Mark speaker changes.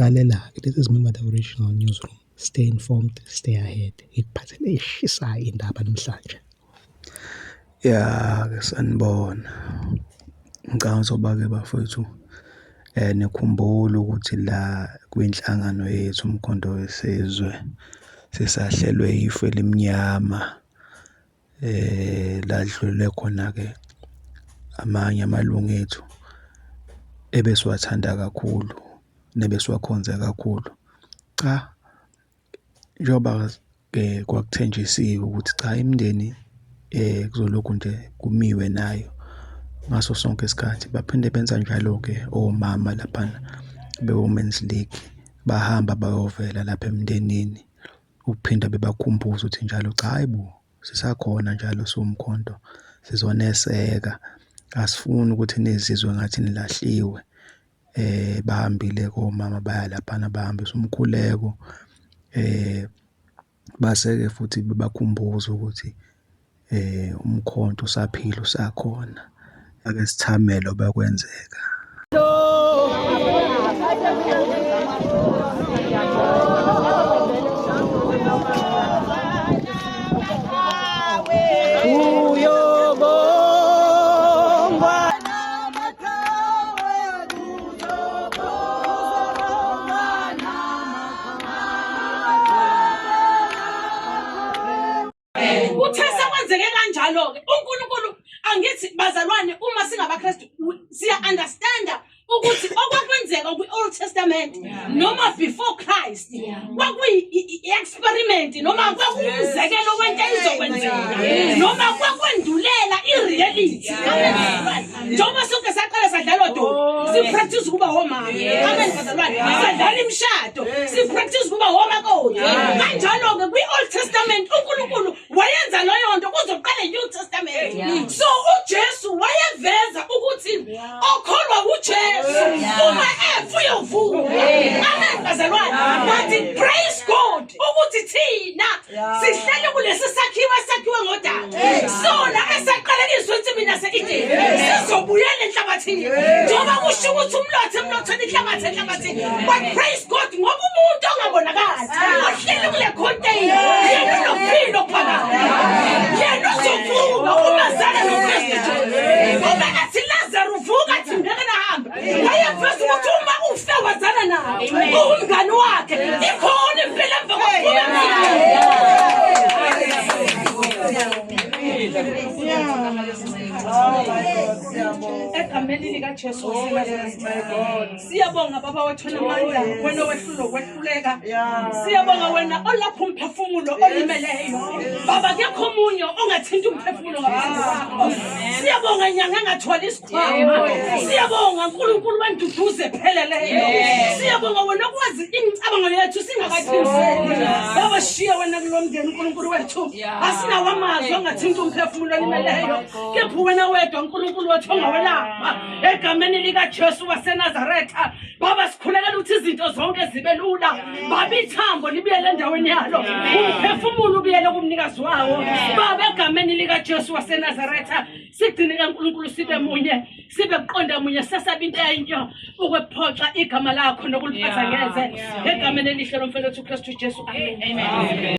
Speaker 1: Lalela, this is Member the Original Newsroom. Stay informed, stay ahead. Ikuphathele eshisayo indaba namhlanje.
Speaker 2: Ya ke sanibona. Ngicabanga uzoba-ke bafowethu nikhumbule ukuthi la kwinhlangano yethu umkhonto wesizwe sisahlelwe ifu elimnyama ladlule khona-ke amanye amalungu ethu ebesiwathanda kakhulu nebesiwakhonza kakhulu. Cha, njengoba kwakuthenjisiwe ukuthi cha imindeni kuzolokhu nje kumiwe nayo ngaso sonke isikhathi. Baphinde benza njalo-ke omama laphana be-Women's League bahamba bayovela lapha emndenini ukuphinda bebakhumbuza ukuthi njalo cha hayibo sisakhona njalo siwumkhonto sizoneseka, asifuni ukuthi nizizwe ngathi nilahliwe. Bahambile komama baya laphana bahambisa umkhuleko, base-ke futhi bebakhumbuza ukuthi umkhonto usaphila usakhona. Ake sithamele bakwenzeka.
Speaker 3: Uthesa kwenzeke kanjalo ke uNkulunkulu angithi bazalwane uma singabaKristu siya understanda ukuthi okwakwenzeka kwi-Old Testament noma before Christ kwakuyi-experiment noma kwakuwumzekelo wento ezokwenzeka noma kwakwendulela i-reality. Njengoba sonke saqala sadlala odolo si-practice ukuba omama. Amen bazalwane. Sadlala imishado si-practice ukuba omakoti. Kanjalo-ke kwi-Old Testament uNkulunkulu wayenza leyo nto kuzoqala i-New Testament. So uJesu wayeveza ukuthi okholwa uJesu uma uyovuma. Amen bazalwane. But praise God ukuthi thina sihlele kulesi sakhiwo esakhiwe ngodala. Sona esaqalekiswa ukuthi mina se-Eden sizobuyela enhlabathini. Njengoba kusho ukuthi emlothweni enhlabathini. But praise God ngoba umuntu ongabonakali ohlele kule container yena unophilo phakathi. Yena uzovuka uma zala noKristu. Ngoba athi Lazarus uvuka athi ngeke nahamba. Wayeveza ukuthi uma ufe wazana naye umngani wakhe ikhona impela emva kokuphuma. Egameni likaJesu siyabonga baba wethu namandla wena wehlula ukwehluleka. Siyabonga wena olapha umphefumulo olimeleyo baba, kekho omunye ongathinta umphefumulo ngaphandle. Siyabonga nyanga engathwali isikhwama. Siyabonga uNkulunkulu wenduduzo epheleleyo. Siyabonga wena okwazi imicabango yethu singakathiniseli. Baba shiya wena kulomndeni uNkulunkulu wethu asinawo amazwi angathinta umphefumulo olimeleyo. Kepha wena wedwa uNkulunkulu wethu ongawelapha egameni likaJesu waseNazaretha. Baba sikhulekela ukuthi izinto zonke zibe lula. Baba ithambo libuyele endaweni yalo, umphefumulo ubuyele kumnikazi wawo. Baba egameni likaJesu waseNazaretha sigcine kaNkulunkulu sibe munye, sibe kuqonda munye, sesaba into eyinto ukwephoxa igama lakho nokuliphatha ngeze egameni elihle lomfowethu uKristu Jesu. Amen.